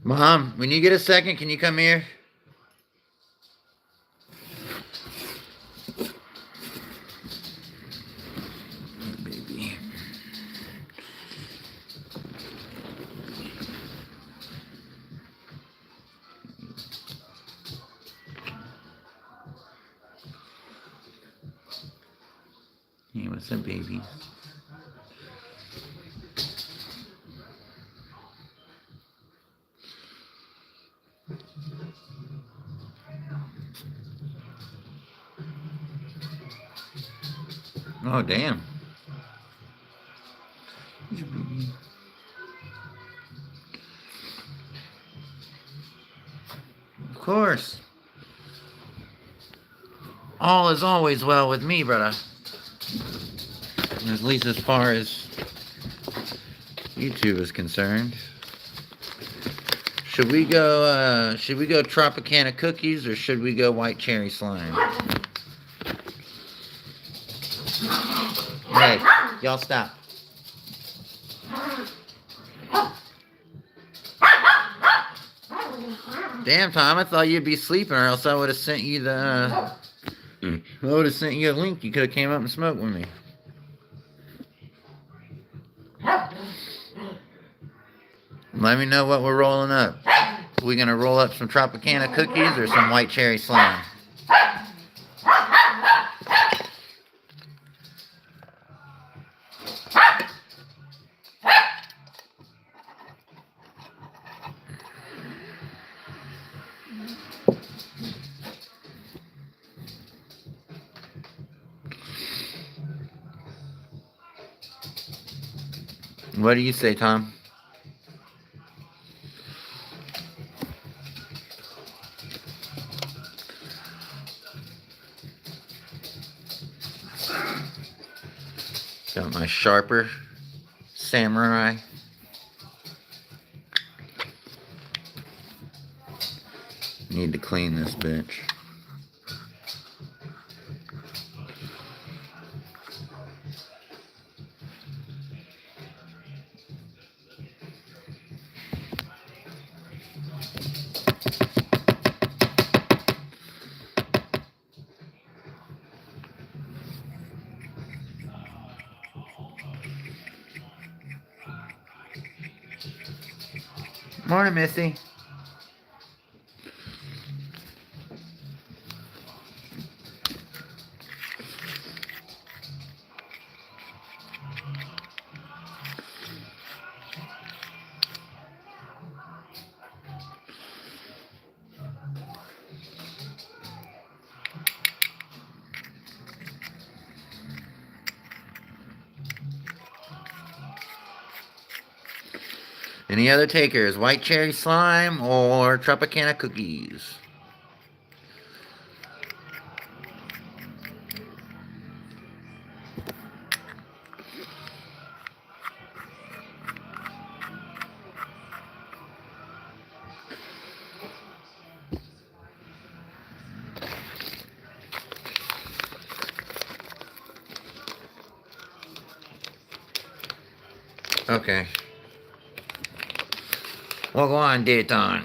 Mom, when you get a second, can you come here? Baby. Hey, what's up, baby? Oh, damn. Of course. All is always well with me, brother. At least as far as YouTube is concerned. Should we go Tropicana cookies or should we go white cherry slime? Hey, y'all stop. Damn, Tom, I thought you'd be sleeping or else I would have sent you a link. You could have came up and smoked with me. Let me know what we're rolling up. We gonna roll up some Tropicana cookies or some white cherry slime? What do you say, Tom? Got my sharper samurai. Need to clean this bitch. Morning, Missy. Any other takers? White cherry slime or Tropicana cookies? Okay. We'll go on, Dayton.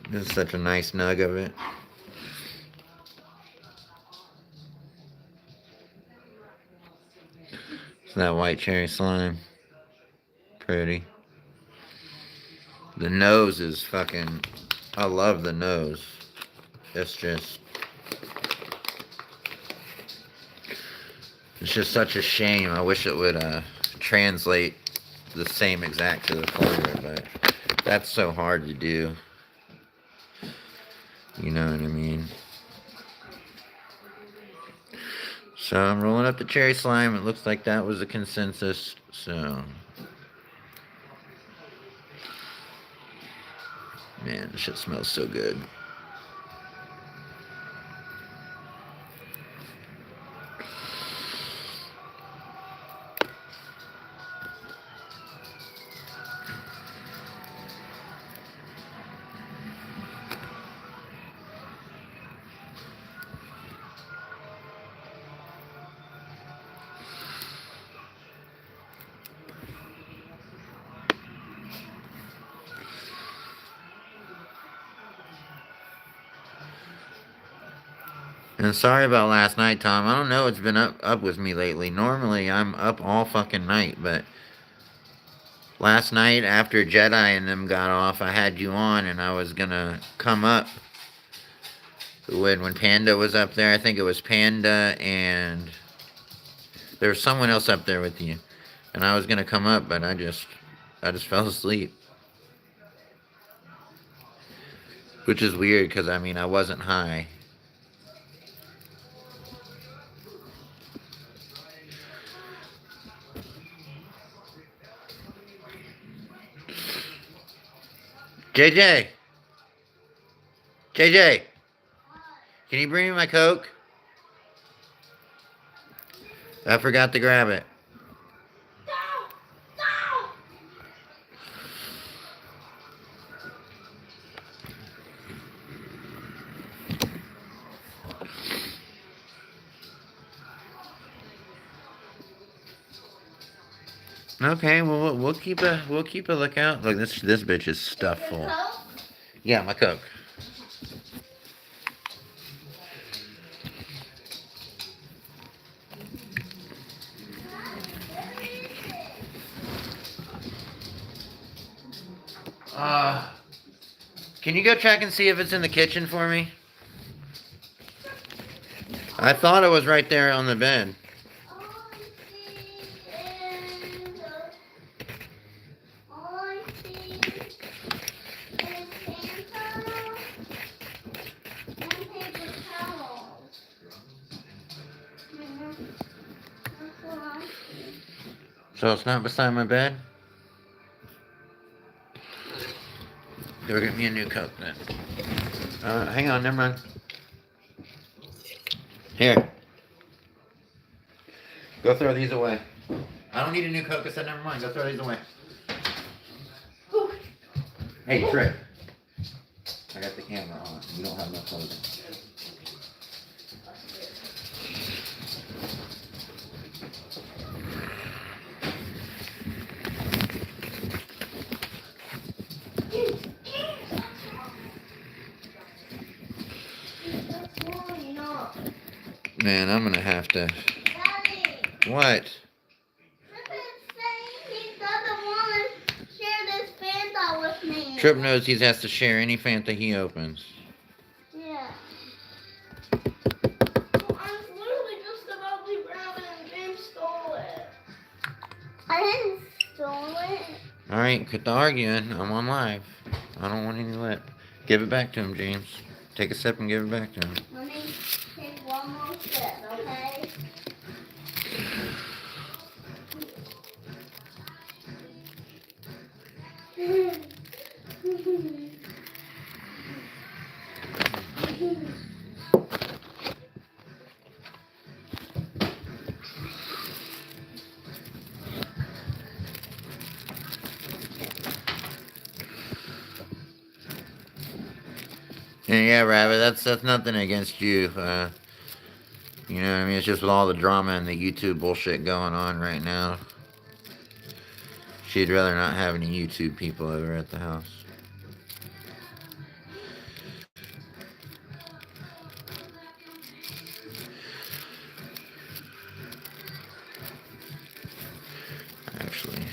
This is such a nice nug of it. It's that white cherry slime. Pretty. The nose is fucking... I love the nose. It's just... It's just such a shame. I wish it would translate the same exact to the photo, but that's so hard to do. You know what I mean? So I'm rolling up the cherry slime. It looks like that was a consensus. So, man, this shit smells so good. And sorry about last night, Tom. I don't know what's been up with me lately. Normally, I'm up all fucking night, but last night after Jedi and them got off, I had you on, and I was gonna come up when Panda was up there. I think it was Panda, and there was someone else up there with you, and I was gonna come up, but I just fell asleep, which is weird because I mean I wasn't high. JJ! JJ! Can you bring me my Coke? I forgot to grab it. Okay, well we'll keep a lookout. Look, this bitch is stuffed full. Yeah, my Coke. Can you go check and see if it's in the kitchen for me? I thought it was right there on the bed. So it's not beside my bed? Go get me a new Coke then. Hang on, never mind. Here. Go throw these away. I don't need a new Coke. I said never mind. Go throw these away. Hey, Trick. I got the camera on. You don't have no clothing. Man, I'm gonna have to. Daddy. What? He doesn't want to share this Fanta with me. Trip knows he has to share any Fanta he opens. Yeah. Well, I was literally just about to grab it and James stole it. I didn't steal it. Alright, quit the arguing. I'm on live. I don't want any lip. Give it back to him, James. Take a sip and give it back to him. Let me take one more sip, okay? Yeah, Rabbit, that's nothing against you. You know what I mean? It's just with all the drama and the YouTube bullshit going on right now. She'd rather not have any YouTube people over at the house. Actually.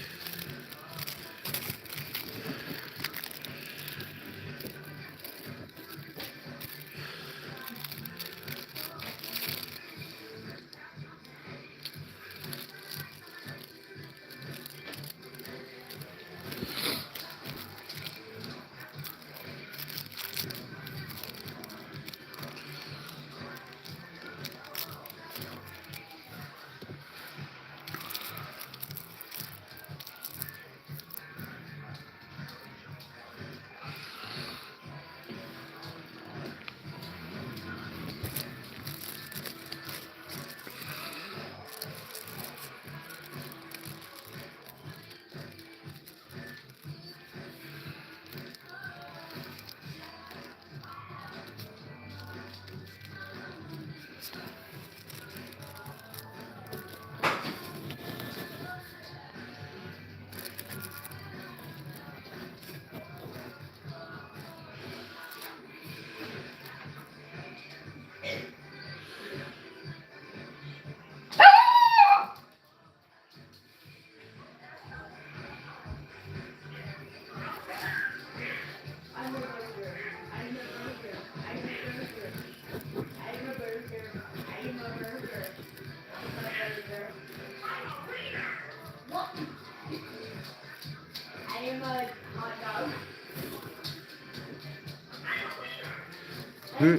Who,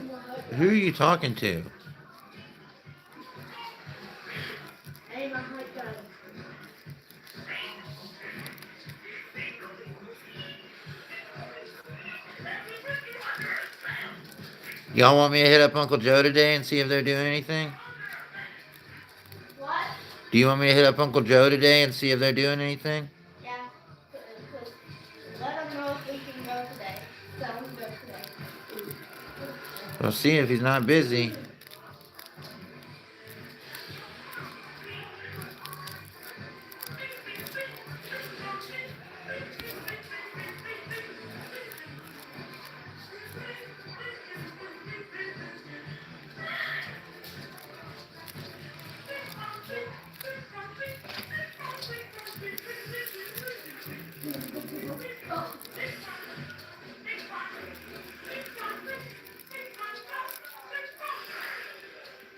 who are you talking to? Y'all want me to hit up Uncle Joe today and see if they're doing anything? What? Do you want me to hit up Uncle Joe today and see if they're doing anything? Yeah. Let them know if we can go today. So we can go today. We'll see if he's not busy.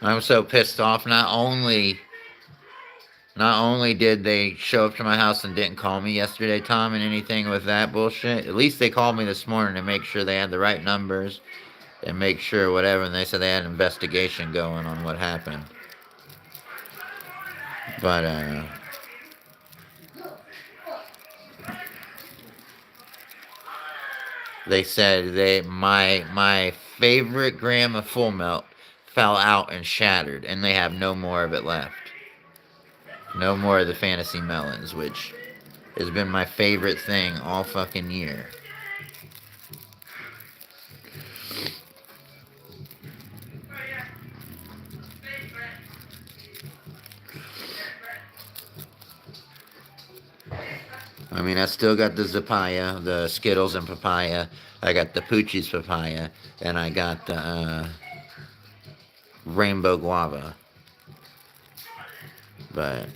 I'm so pissed off. Not only did they show up to my house and didn't call me yesterday, Tom, and anything with that bullshit, at least they called me this morning to make sure they had the right numbers and make sure whatever, and they said they had an investigation going on what happened. But, they said my favorite gram of full melt fell out and shattered, and they have no more of it left. No more of the fantasy melons, which has been my favorite thing all fucking year. I mean, I still got the Zapaya, the Skittles and papaya. I got the Poochie's papaya, and I got the rainbow guava. But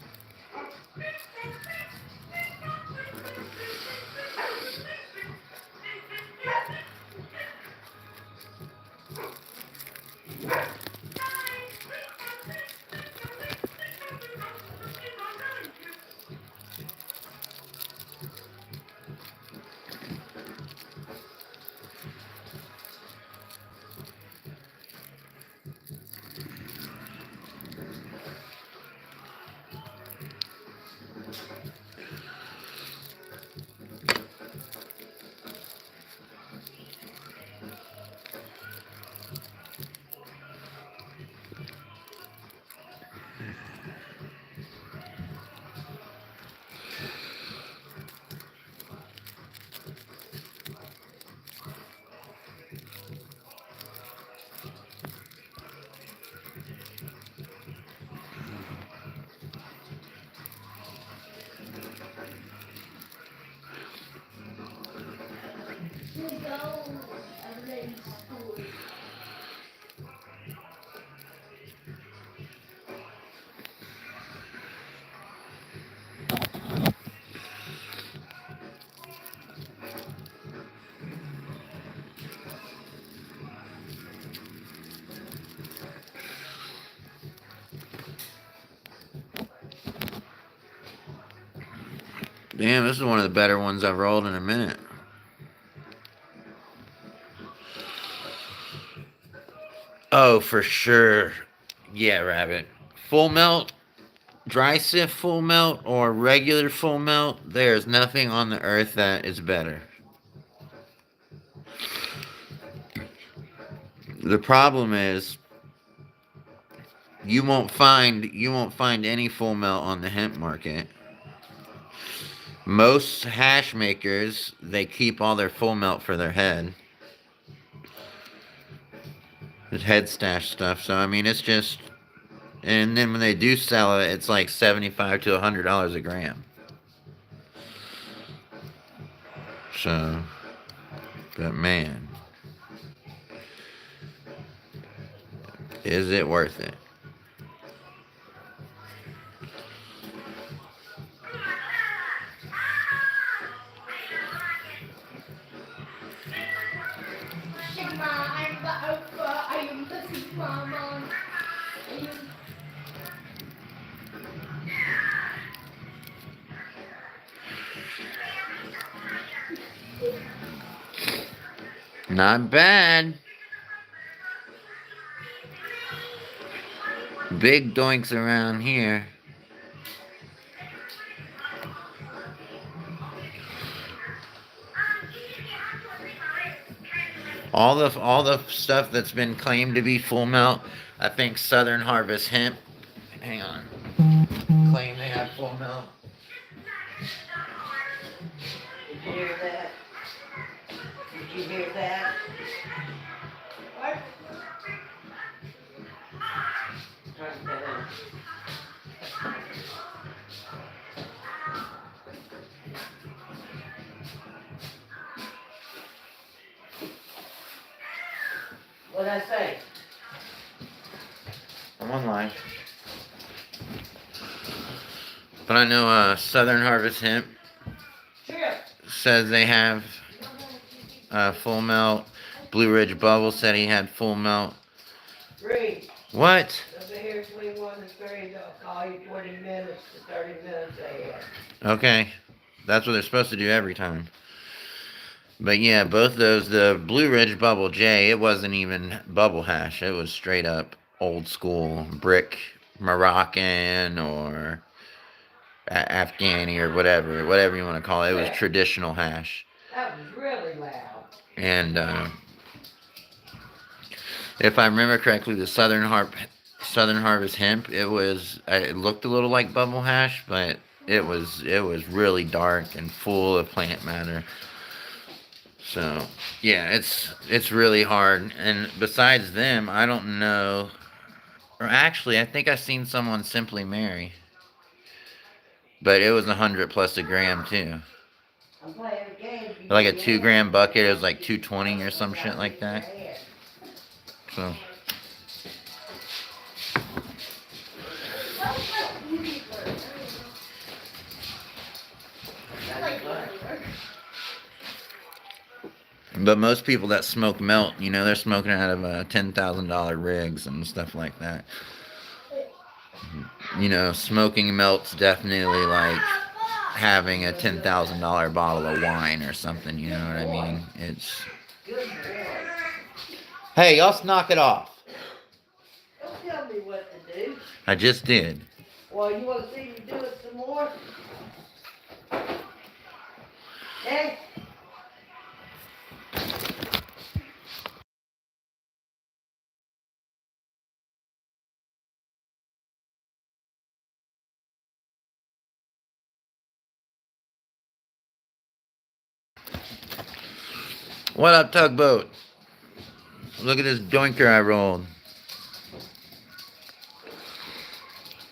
damn, this is one of the better ones I've rolled in a minute. Oh, for sure. Yeah, Rabbit. Full melt, dry sift full melt, or regular full melt, there's nothing on the earth that is better. The problem is you won't find any full melt on the hemp market. Most hash makers, they keep all their full melt for their head. It's head stash stuff. So I mean, it's just, and then when they do sell it, it's like $75 to $100 a gram. So, but man, is it worth it? Sigma, I'm the alpha, I am the Sigma man. Not bad. Big doinks around here. All the stuff that's been claimed to be full melt, I think Southern Harvest hemp. Hang on. Claim they have full melt. Did you hear that? Did you hear that? What? Turn that on. What'd I say? I'm online. But I know Southern Harvest Hemp says they have full melt. Blue Ridge Bubble said he had full melt. Green. What? Over here, 21 and 30, they'll call you 20 minutes to 30 minutes ahead. Okay. That's what they're supposed to do every time. But yeah, both those, the Blue Ridge Bubble J, it wasn't even bubble hash. It was straight up old school brick Moroccan or Afghani or whatever you want to call it. It was traditional hash. That was really loud. And if I remember correctly, the Southern Harvest hemp, it looked a little like bubble hash, but it was really dark and full of plant matter. So yeah, it's really hard. And besides them, I don't know. Or actually, I think I seen someone Simply Mary, but it was 100 plus a gram too. I'm playing a game. Like a 2 gram bucket, it was like 220 or some shit like that. So. But most people that smoke melt, they're smoking out of $10,000 rigs and stuff like that. Smoking melt's definitely like having a $10,000 bottle of wine or something. You know what I mean? It's. Hey, y'all knock it off. Don't tell me what to do. I just did. Well, you want to see me do it some more? Hey. What up, Tugboat? Look at this doinker I rolled.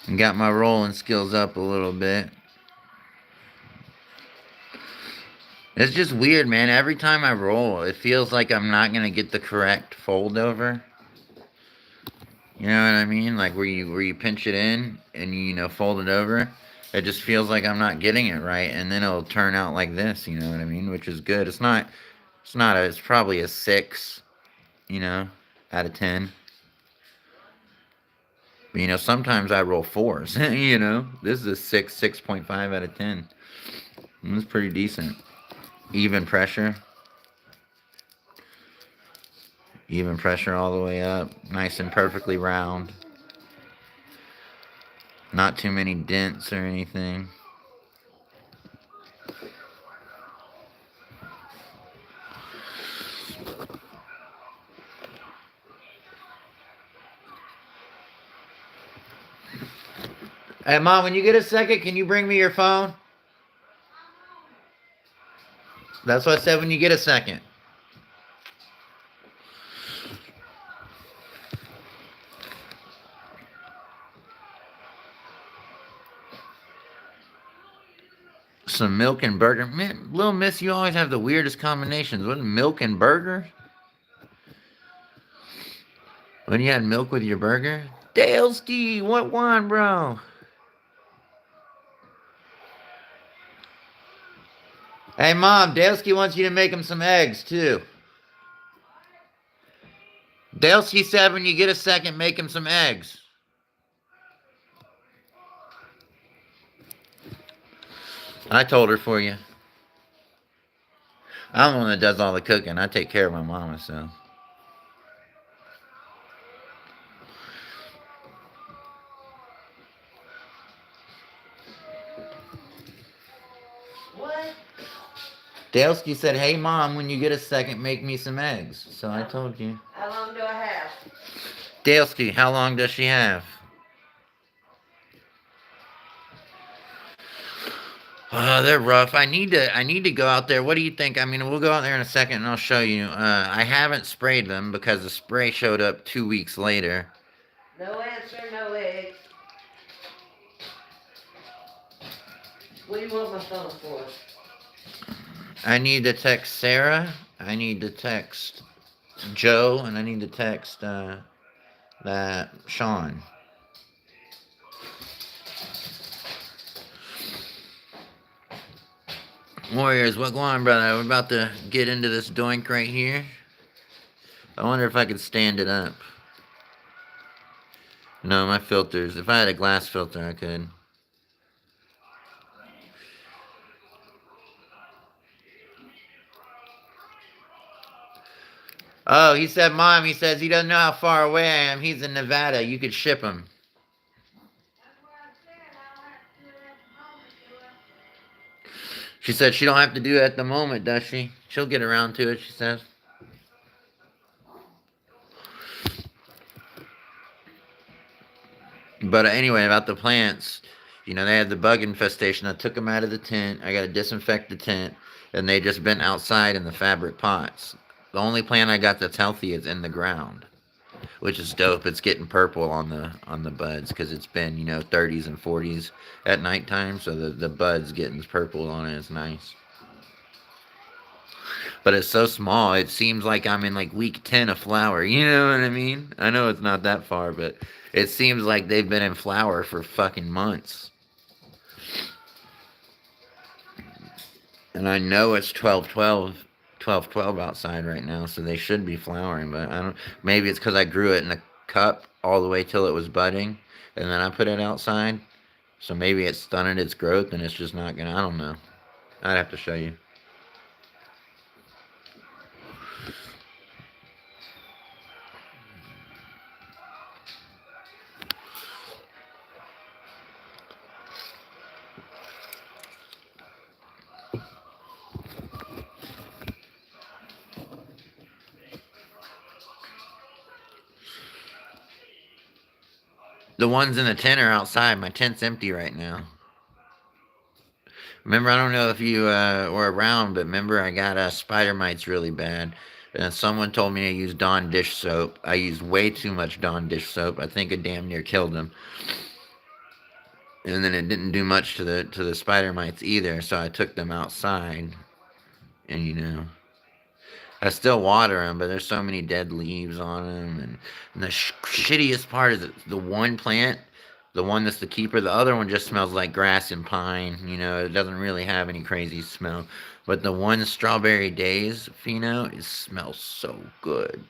And got my rolling skills up a little bit. It's just weird, man. Every time I roll, it feels like I'm not going to get the correct fold over. You know what I mean? Like where you pinch it in and you fold it over. It just feels like I'm not getting it right, and then it'll turn out like this, you know what I mean? Which is good. It's probably a 6, out of 10. But, sometimes I roll 4s, This is a 6.5 out of 10. It's pretty decent. Even pressure. Even pressure all the way up. Nice and perfectly round. Not too many dents or anything. Hey, Mom, when you get a second, can you bring me your phone? That's what I said, when you get a second. Some milk and burger. Man, little miss, you always have the weirdest combinations. Wasn't milk and burger? When you had milk with your burger? Dalesky, what one, bro? Hey, Mom, Dalesky wants you to make him some eggs, too. Dalesky said when you get a second, make him some eggs. I told her for you. I'm the one that does all the cooking. I take care of my mama, so. What? Dalesky said, hey, Mom, when you get a second, make me some eggs. So I told you. How long do I have? Dalesky, how long does she have? Oh, they're rough. I need to go out there. What do you think? I mean, we'll go out there in a second and I'll show you. I haven't sprayed them because the spray showed up 2 weeks later. No answer, no eggs. What do you want my phone for? I need to text Sarah. I need to text Joe, and I need to text that Sean. Warriors, what going on, brother? We're about to get into this doink right here. I wonder if I could stand it up. No, my filters. If I had a glass filter, I could. Oh, he said, Mom, he says he doesn't know how far away I am. He's in Nevada. You could ship him. She said she don't have to do it at the moment, does she? She'll get around to it, she says. But anyway, about the plants, you know, they had the bug infestation. I took them out of the tent. I got to disinfect the tent, and they just been outside in the fabric pots. The only plant I got that's healthy is in the ground, which is dope. It's getting purple on the buds because it's been, you know, 30s and 40s at nighttime, so the buds getting purple on it is nice. But it's so small, it seems like I'm in like week 10 of flower. You know what I mean? I know it's not that far, but it seems like they've been in flower for fucking months. And I know it's 12/12 outside right now, so they should be flowering, but I don't, maybe it's because I grew it in a cup all the way till it was budding, and then I put it outside. So maybe it's stunted its growth and it's just not gonna, I don't know. I'd have to show you. The ones in the tent are outside. My tent's empty right now. Remember, I don't know if you were around, but remember I got spider mites really bad. And someone told me to use Dawn dish soap. I used way too much Dawn dish soap. I think it damn near killed them. And then it didn't do much to the spider mites either. So I took them outside, and you know, I still water them, but there's so many dead leaves on them. And the shittiest part is the one plant, the one that's the keeper. The other one just smells like grass and pine. You know, it doesn't really have any crazy smell. But the one Strawberry Days pheno, it smells so good.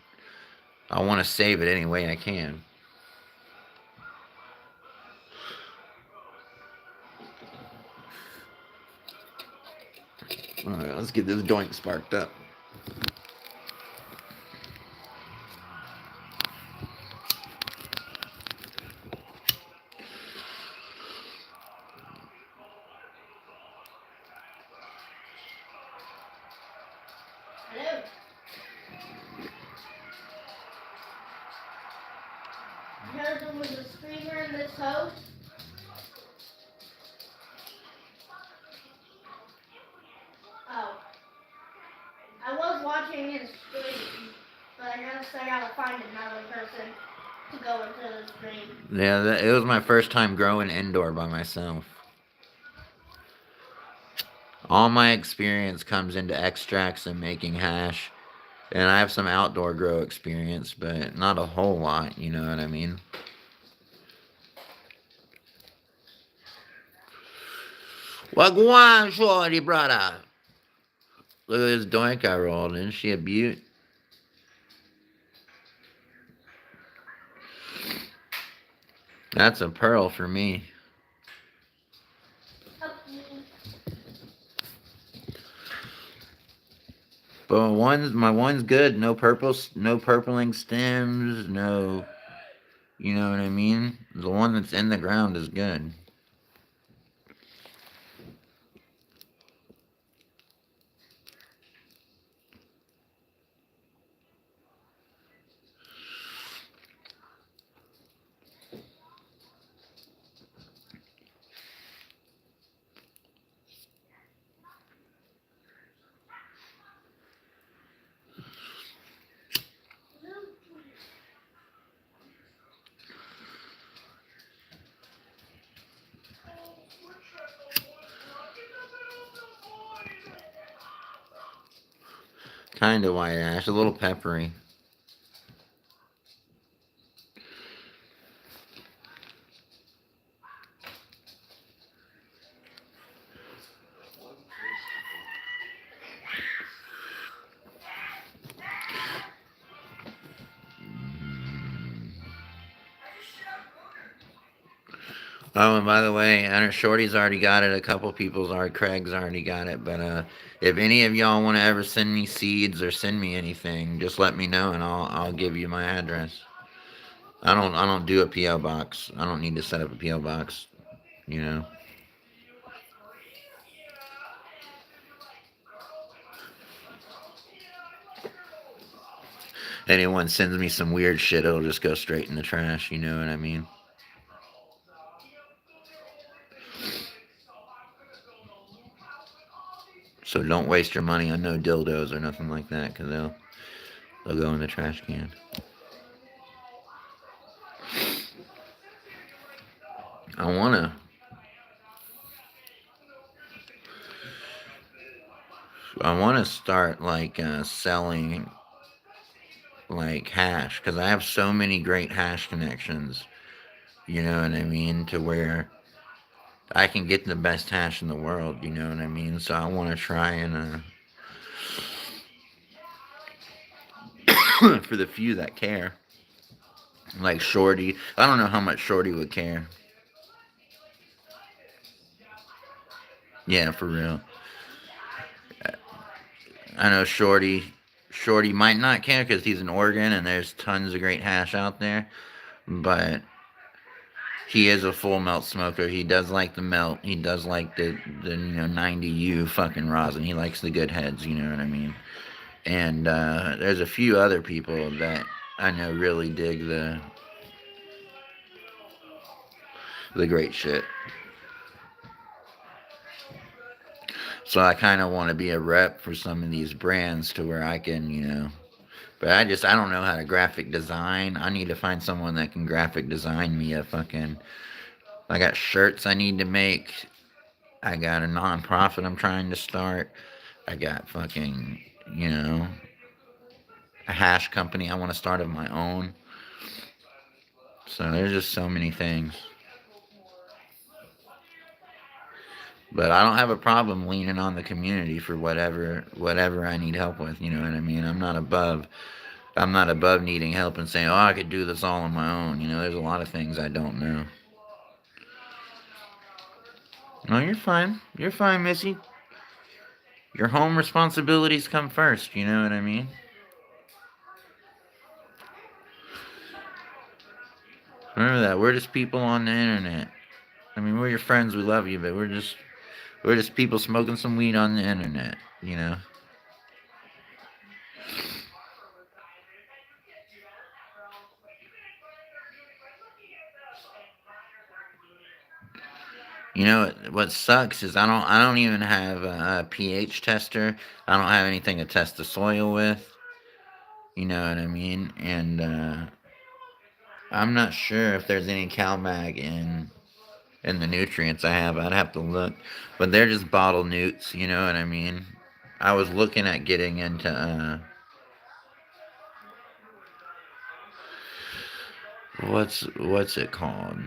I want to save it any way I can. All right, let's get this doink sparked up. Hello. You heard there was a screamer in this house? Oh. I was watching his stream, but I guess I gotta find another person to go into the stream. Yeah, it was my first time growing indoor by myself. All my experience comes into extracts and making hash. And I have some outdoor grow experience, but not a whole lot, you know what I mean? Wagwan, shorty, brother. Look at this doink I rolled. Isn't she a beaut? That's a pearl for me. But my one's good. No purpling stems. No, you know what I mean. The one that's in the ground is good. Kind of white ash, a little peppery. Oh, and by the way, I know Shorty's already got it. A couple people's already, Craig's already got it. But if any of y'all want to ever send me seeds or send me anything, just let me know and I'll give you my address. I don't do a PO box. I don't need to set up a PO box. You know. Anyone sends me some weird shit, it'll just go straight in the trash. You know what I mean? So don't waste your money on no dildos or nothing like that, because they'll go in the trash can. I wanna start like selling like hash, because I have so many great hash connections. You know what I mean? To where I can get the best hash in the world. You know what I mean? So I want to try and for the few that care, like Shorty. I don't know how much Shorty would care. Yeah, for real. I know Shorty might not care because he's in Oregon and there's tons of great hash out there, but he is a full melt smoker. He does like the melt. He does like the 90U fucking rosin. He likes the good heads. You know what I mean? And there's a few other people that I know really dig the great shit. So I kind of want to be a rep for some of these brands to where I can, But I don't know how to graphic design. I need to find someone that can graphic design me a fucking. I got shirts I need to make. I got a non-profit I'm trying to start. I got fucking, a hash company I want to start of my own. So there's just so many things. But I don't have a problem leaning on the community for whatever I need help with. You know what I mean? I'm not above needing help and saying, oh, I could do this all on my own. There's a lot of things I don't know. No, you're fine. You're fine, Missy. Your home responsibilities come first. You know what I mean? Remember that. We're just people on the internet. I mean, we're your friends. We love you, but we're just people smoking some weed on the internet. You know. You know what sucks is I don't even have a pH tester. I don't have anything to test the soil with. You know what I mean? And I'm not sure if there's any CalMag in the nutrients I have. I'd have to look, but they're just bottle newts. You know what I mean? I was looking at getting into what's it called?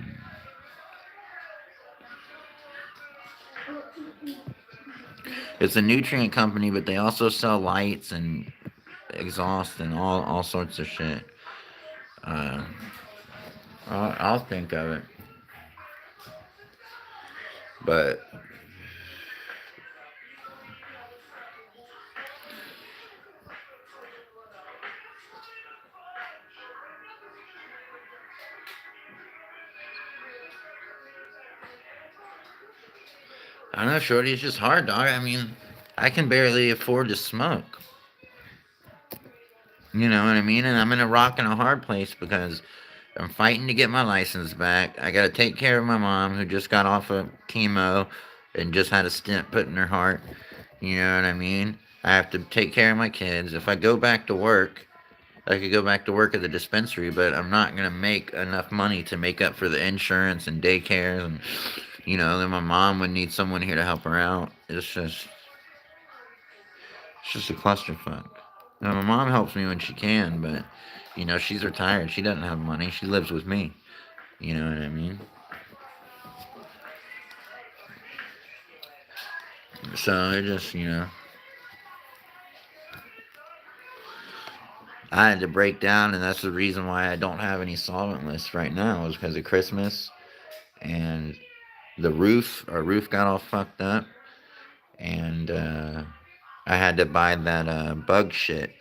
It's a nutrient company, but they also sell lights and exhaust and all sorts of shit. Uh, I'll think of it. But I don't know, Shorty. It's just hard, dog. I mean, I can barely afford to smoke. You know what I mean? And I'm in a rock and a hard place because I'm fighting to get my license back. I got to take care of my mom who just got off of chemo and just had a stent put in her heart. You know what I mean? I have to take care of my kids. If I go back to work, I could go back to work at the dispensary, but I'm not going to make enough money to make up for the insurance and daycares. And, you know, then my mom would need someone here to help her out. It's just a clusterfuck. Now, my mom helps me when she can, but, you know, she's retired. She doesn't have money. She lives with me. You know what I mean? So it just, you know, I had to break down, and that's the reason why I don't have any solvent lists right now, is because of Christmas and our roof got all fucked up, and I had to buy that bug shit.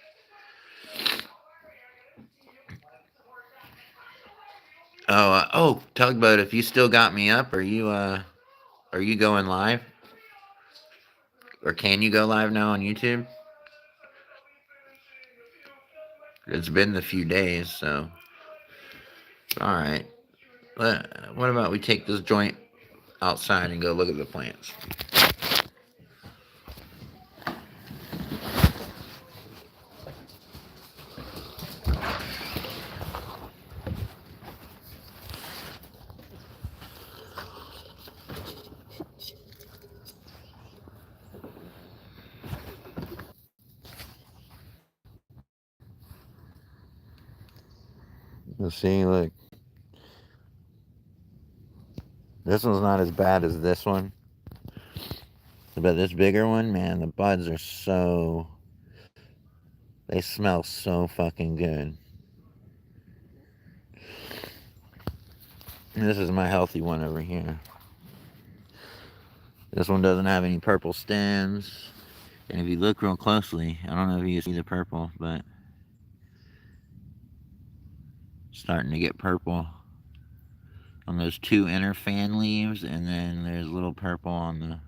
Oh, Tugboat, if you still got me up, are you going live? Or can you go live now on YouTube? It's been a few days, so. Alright. What about we take this joint outside and go look at the plants? Let's see, look. This one's not as bad as this one. But this bigger one, man, the buds are so. They smell so fucking good. And this is my healthy one over here. This one doesn't have any purple stems. And if you look real closely, I don't know if you see the purple, but it's starting to get purple on those two inner fan leaves, and then there's a little purple on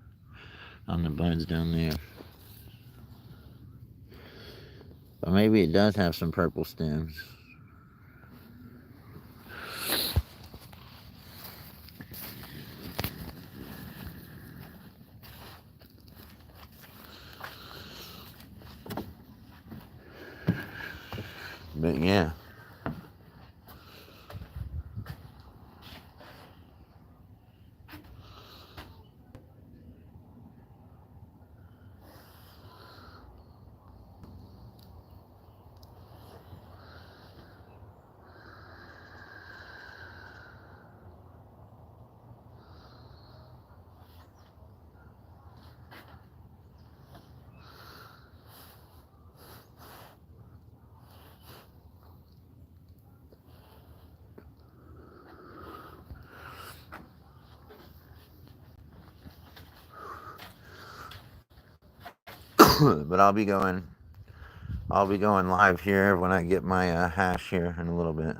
the buds down there. But maybe it does have some purple stems. But yeah. But I'll be going live here when I get my hash here in a little bit.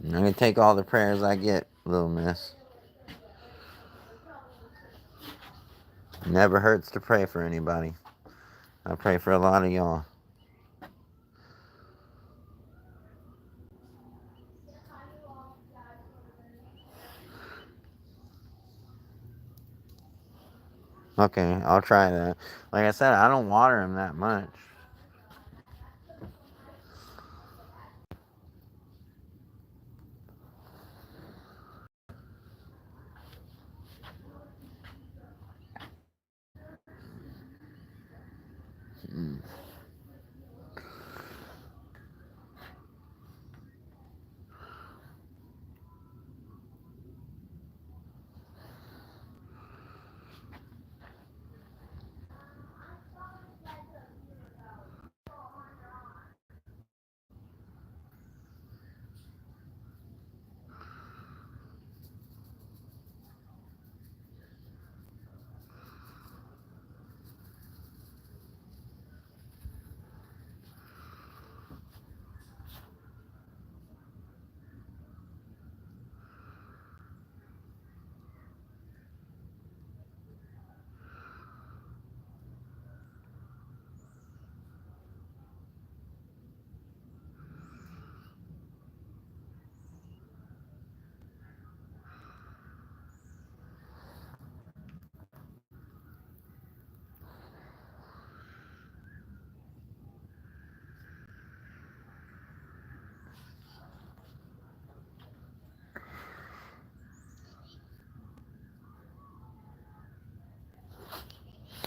I'm gonna take all the prayers I get, little miss. Never hurts to pray for anybody. I pray for a lot of y'all. Okay, I'll try that. Like I said, I don't water them that much. Mm.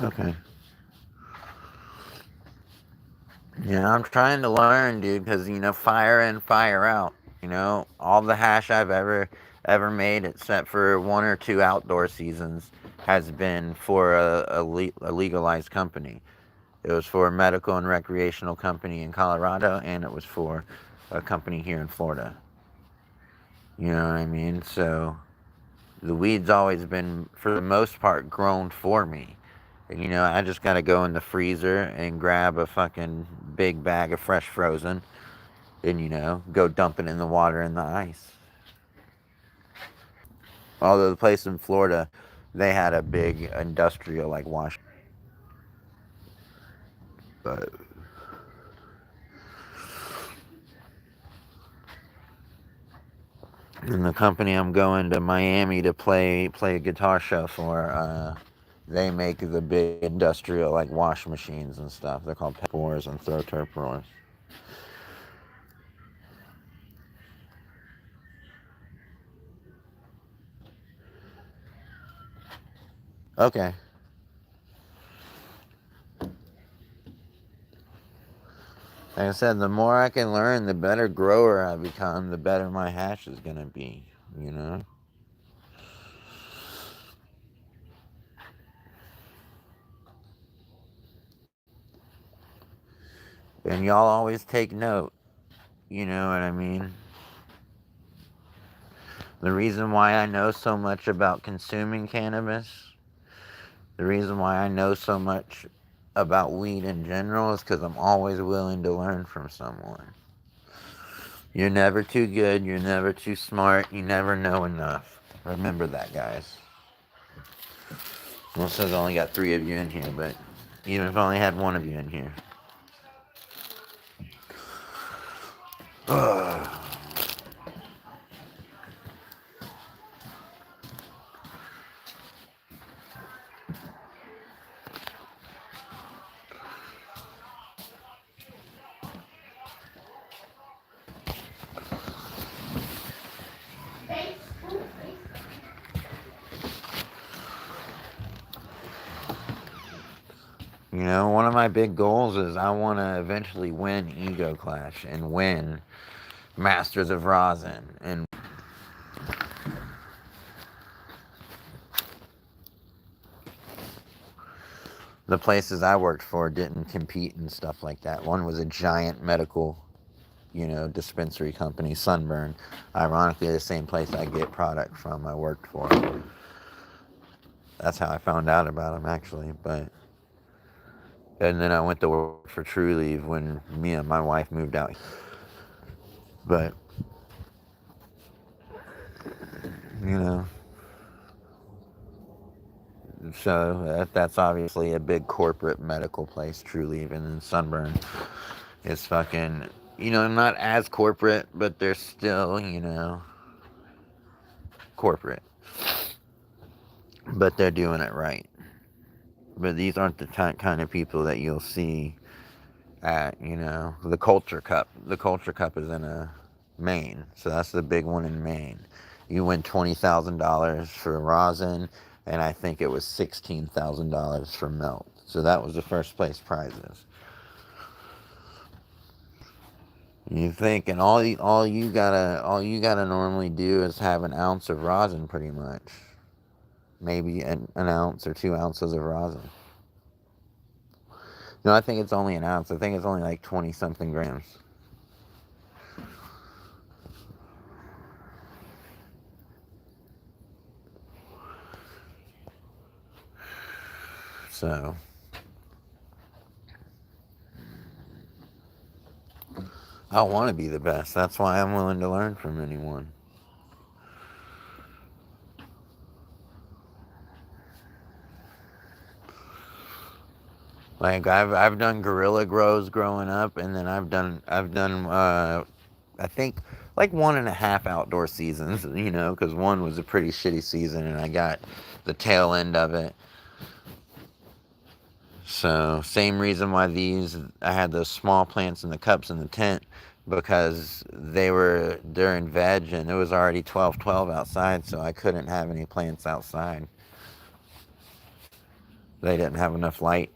Okay. Yeah, I'm trying to learn, dude, because, fire in, fire out. All the hash I've ever made, except for one or two outdoor seasons, has been for a legalized company. It was for a medical and recreational company in Colorado, and it was for a company here in Florida. You know what I mean? So the weed's always been, for the most part, grown for me. And, I just gotta go in the freezer and grab a fucking big bag of fresh frozen and, go dump it in the water and the ice. Although the place in Florida, they had a big industrial, like, wash. But, and the company I'm going to Miami to play a guitar show for, they make the big industrial, like, wash machines and stuff. They're called pep rollers and throw turp rollers. Okay. Like I said, the more I can learn, the better grower I become, the better my hash is gonna be, you know? And y'all always take note, you know what I mean? The reason why I know so much about consuming cannabis, the reason why I know so much about weed in general is because I'm always willing to learn from someone. You're never too good, you're never too smart, you never know enough. Remember that, guys. Well, it says I only got 3 of you in here, but even if I only had 1 of you in here. One of my big goals is I want to eventually win Ego Clash and win Masters of Rosin. And the places I worked for didn't compete and stuff like that. One was a giant medical, dispensary company, Sunburn. Ironically, the same place I get product from, I worked for. That's how I found out about them, actually. And then I went to work for True Leave when me and my wife moved out. But, so that's obviously a big corporate medical place, True Leave, and then Sunburn is fucking, not as corporate, but they're still, corporate. But they're doing it right. But these aren't the kind of people that you'll see at, the Culture Cup. The Culture Cup is in Maine, so that's the big one in Maine. You win $20,000 for rosin, and I think it was $16,000 for melt. So that was the first place prizes. You think, and all you gotta normally do is have an ounce of rosin, pretty much. Maybe an ounce or 2 ounces of rosin. No, I think it's only an ounce. I think it's only like 20 something grams. So I want to be the best. That's why I'm willing to learn from anyone. Like I've done guerrilla grows growing up, and then I've done I think like 1.5 outdoor seasons, because one was a pretty shitty season, and I got the tail end of it. So same reason why I had those small plants in the cups in the tent, because they're in veg, and it was already 12/12 outside, so I couldn't have any plants outside. They didn't have enough light.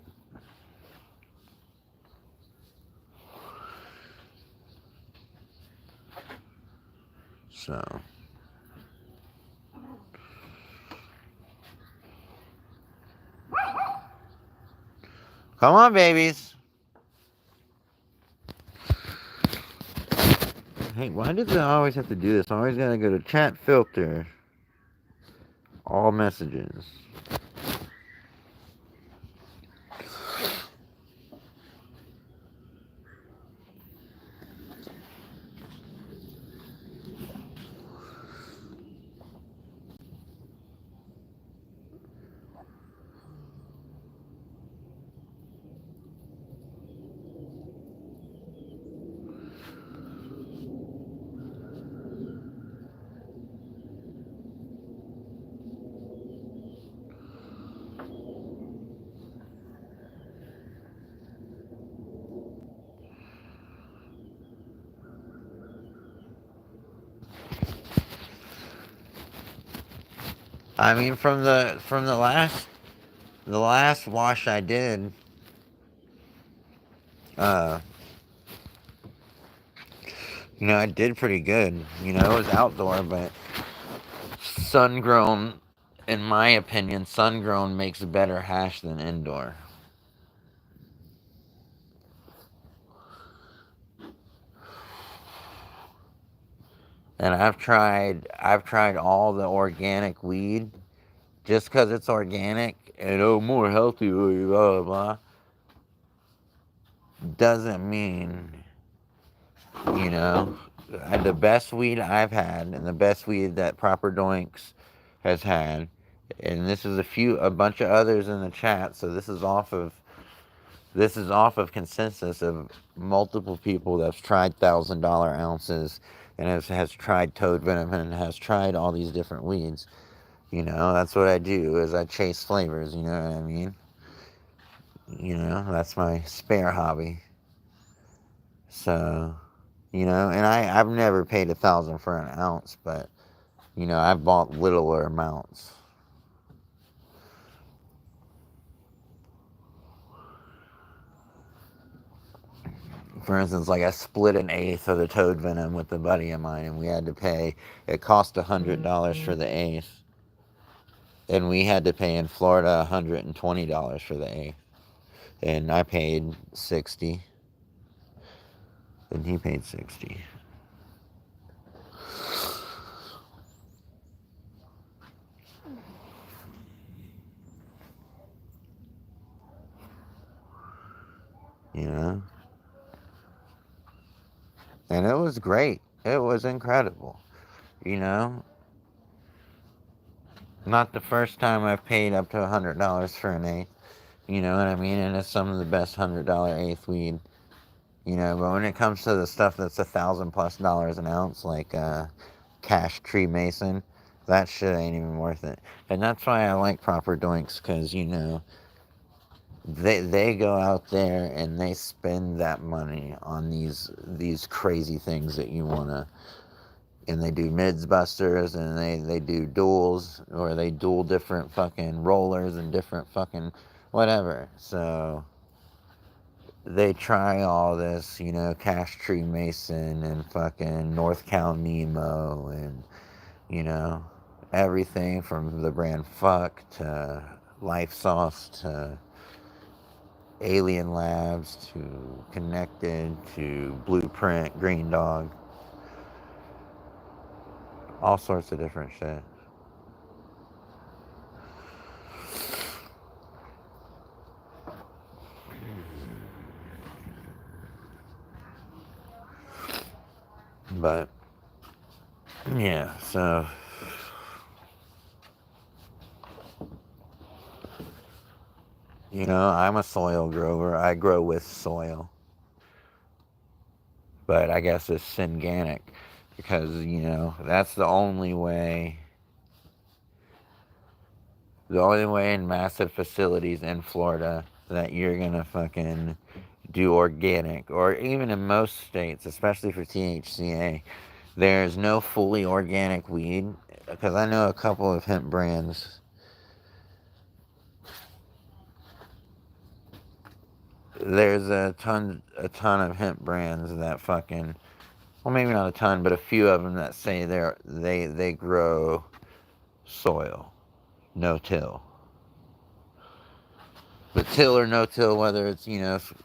So. Come on, babies. Hey, why does it always have to do this? I always gotta go to chat filter. All messages. I mean, from the last wash I did, I did pretty good. It was outdoor, but sun grown, in my opinion, sun grown makes a better hash than indoor. And I've tried all the organic weed. Just because it's organic and more healthy, blah blah blah, doesn't mean, the best weed I've had and the best weed that Proper Doinks has had, and this is a bunch of others in the chat, so this is off of consensus of multiple people that's tried $1,000 ounces and has tried toad venom and has tried all these different weeds. That's what I do, is I chase flavors, you know what I mean? That's my spare hobby. So, and I've never paid $1,000 for an ounce, but, I've bought littler amounts. For instance, like I split an eighth of the toad venom with a buddy of mine, and we had to pay, it cost $100 for the eighth. And we had to pay in Florida $120 for the eighth. And I paid $60. And he paid $60. And it was great. It was incredible. Not the first time I've paid up to $100 for an eighth. You know what I mean? And it's some of the best $100 eighth weed. But when it comes to the stuff that's $1,000+ an ounce, like Cash Tree Mason, that shit ain't even worth it. And that's why I like Proper Doinks, because, they go out there and they spend that money on these crazy things that you want to. And they do mids busters, and they do duels, or they duel different fucking rollers and different fucking whatever. So they try all this, Cash Tree Mason and fucking North Cal Nemo and, everything from the brand Fuck to Life Sauce to Alien Labs to Connected to Blueprint, Green Dog. All sorts of different shit. But, yeah, so I'm a soil grower. I grow with soil. But I guess it's synganic because, that's the only way in massive facilities in Florida that you're going to fucking do organic. Or even in most states, especially for THCA, there's no fully organic weed. Because I know a couple of hemp brands there's a ton of hemp brands that fucking, well, maybe not a ton, but a few of them that say they grow soil, no till. But till or no till, whether it's,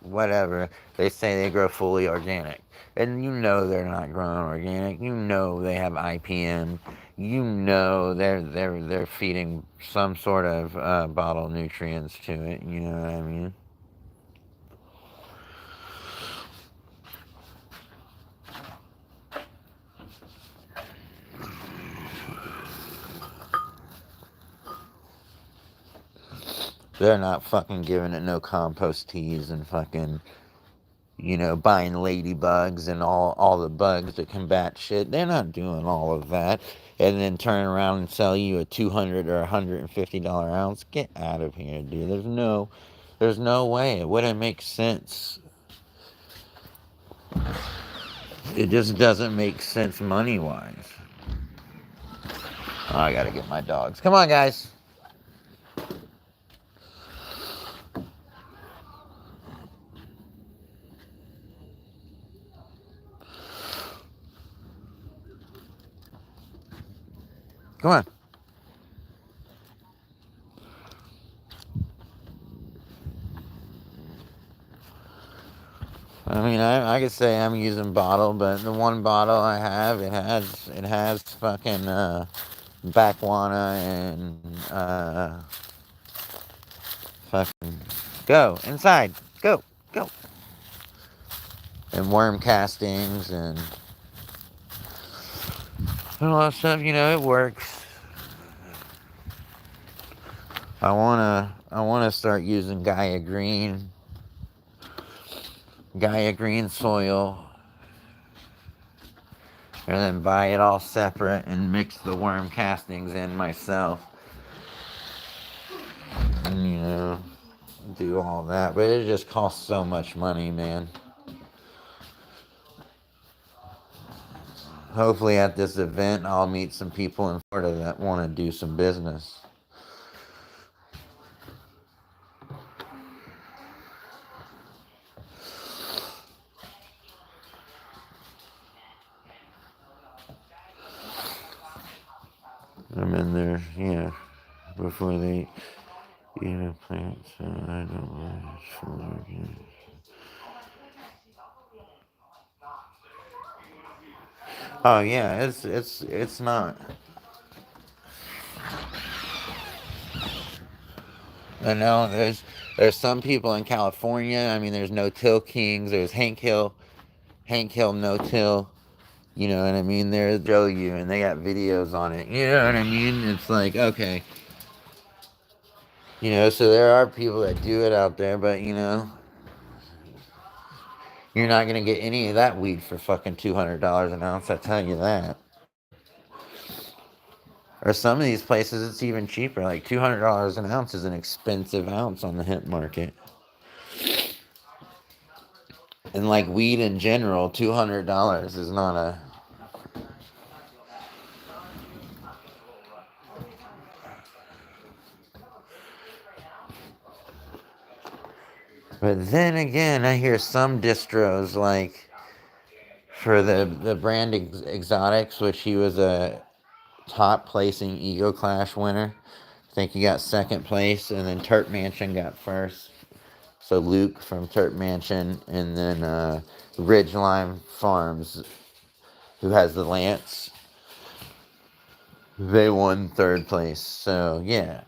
whatever, they say they grow fully organic. And they're not growing organic. They have IPM. They're feeding some sort of bottle nutrients to it. You know what I mean? They're not fucking giving it no compost teas and fucking, buying ladybugs and all the bugs to combat shit. They're not doing all of that. And then turn around and sell you a $200 or $150 ounce. Get out of here, dude. There's no way. It wouldn't make sense. It just doesn't make sense money-wise. Oh, I gotta get my dogs. Come on, guys. Come on. I mean, I could say I'm using bottle, but the one bottle I have, it has fucking backwana and fucking go inside, go, and worm castings and all that stuff. It works. I wanna start using Gaia Green soil, and then buy it all separate and mix the worm castings in myself, and do all that. But it just costs so much money, man. Hopefully at this event I'll meet some people in Florida that want to do some business. I'm in there, before they eat a plant, so I don't know. It's full of organic. Oh yeah, it's not. I know there's some people in California. I mean, there's No Till Kings. There's Hank Hill No Till. You know what I mean? They'll show you, and they got videos on it. You know what I mean? It's like, okay. So there are people that do it out there, but you're not gonna get any of that weed for fucking $200 an ounce. I tell you that. Or some of these places, it's even cheaper. Like $200 an ounce is an expensive ounce on the hemp market. And like weed in general, $200 is not a. But then again, I hear some distros like for the brand Exotics, which he was a top placing Ego Clash winner. I think he got second place, and then Turp Mansion got first. So Luke from Turp Mansion, and then Ridgeline Farms, who has the Lance, they won third place. So yeah,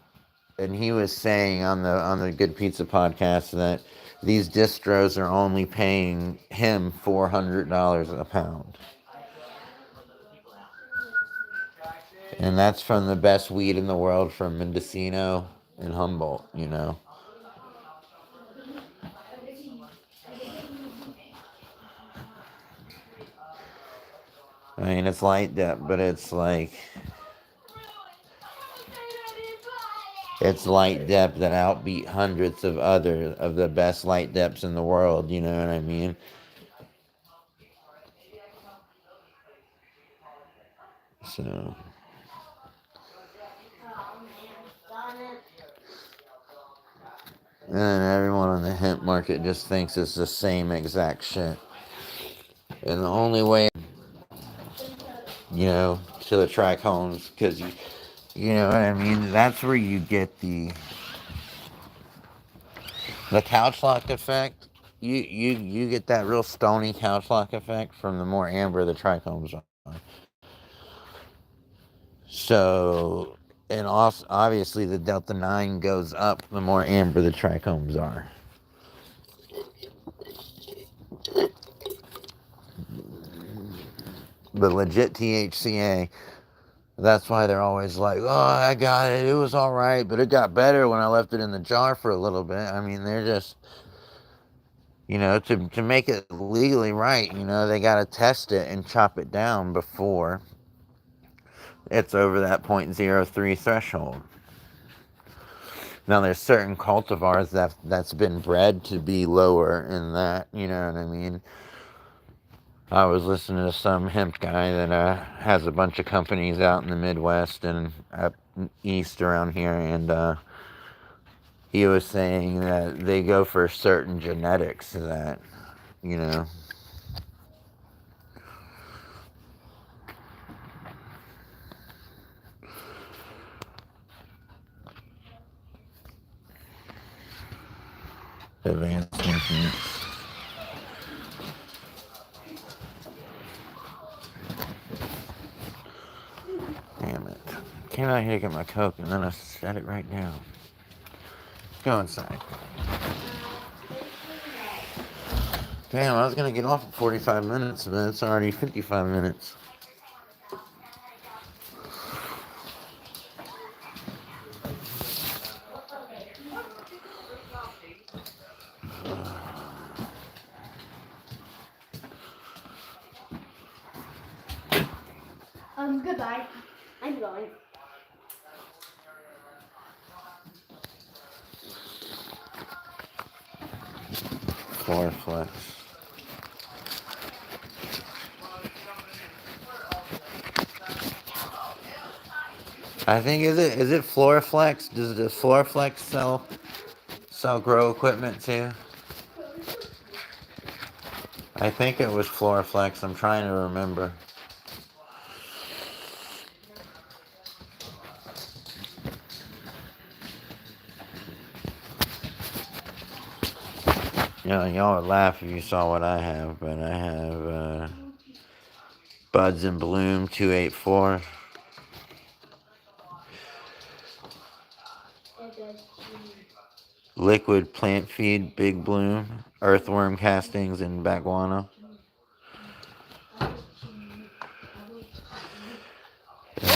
and he was saying on the Good Pizza podcast that these distros are only paying him $400 a pound. And that's from the best weed in the world from Mendocino and Humboldt, I mean, it's light depth, but it's like, it's light depth that outbeat hundreds of other of the best light depths in the world, you know what I mean? So, And then everyone on the hemp market just thinks it's the same exact shit. And the only way, to the trichomes, because you know what I mean? That's where you get the couch lock effect. You get that real stony couch lock effect from the more amber the trichomes are. So, and also, obviously the delta 9 goes up the more amber the trichomes are. The legit THCA, that's why they're always like, oh, I got it, it was alright, but it got better when I left it in the jar for a little bit. I mean, they're just, to make it legally right, they got to test it and chop it down before it's over that .03 threshold. Now, there's certain cultivars that's been bred to be lower in that, you know what I mean? I was listening to some hemp guy that has a bunch of companies out in the Midwest and up east around here, and he was saying that they go for certain genetics that, you know, advancements. Damn it. Came out here to get my Coke and then I set it right down. Go inside. Damn, I was gonna get off in 45 minutes, but it's already 55 minutes. Goodbye. I'm going. Floor flex. I think is it Floraflex? Does Floraflex sell grow equipment too? I think it was Floraflex. I'm trying to remember. Y'all would laugh if you saw what I have, but I have Buds in Bloom 284. Liquid plant feed, Big Bloom, earthworm castings, and baguano.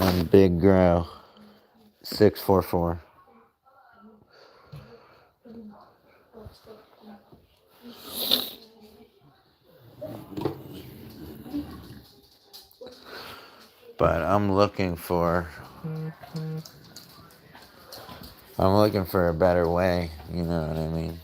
And Big Grow 644. But I'm looking for a better way, you know what I mean?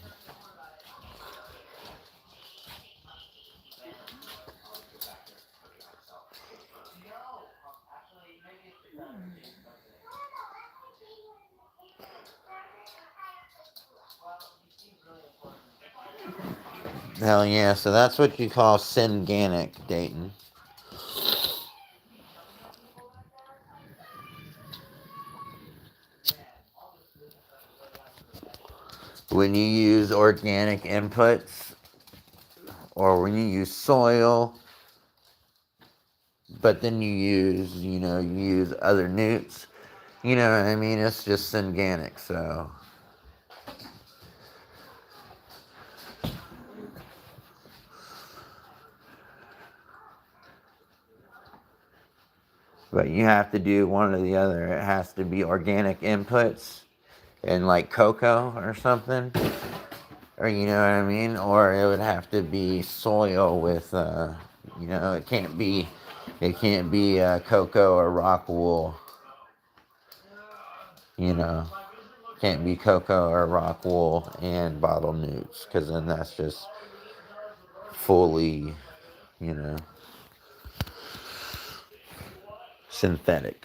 Hell yeah, so that's what you call synganic, Dayton. When you use organic inputs, or when you use soil, but then you use other newts, you know what I mean? It's just synganic, so. But you have to do one or the other. It has to be organic inputs and like cocoa or something. Or you know what I mean? Or it would have to be soil with, it can't be cocoa or rock wool. Can't be cocoa or rock wool and bottle newts, because then that's just fully, synthetic.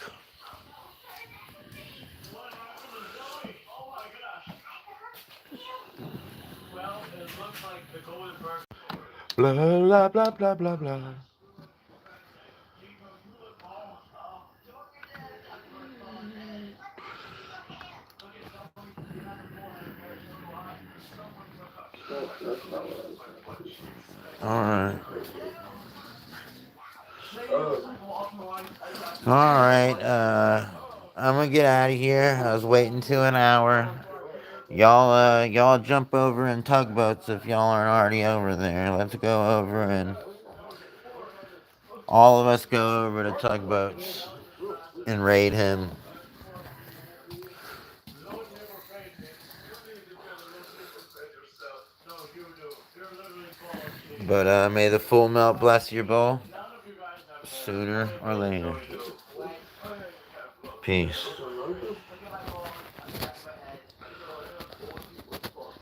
Blah, blah, blah, blah, blah, blah. Alright. Alright, I'm gonna get out of here. I was waiting 2 hours. Y'all jump over in tugboats if y'all aren't already over there. Let's go over and all of us go over to tugboats and raid him. But may the full melt bless your bowl sooner or later. Peace.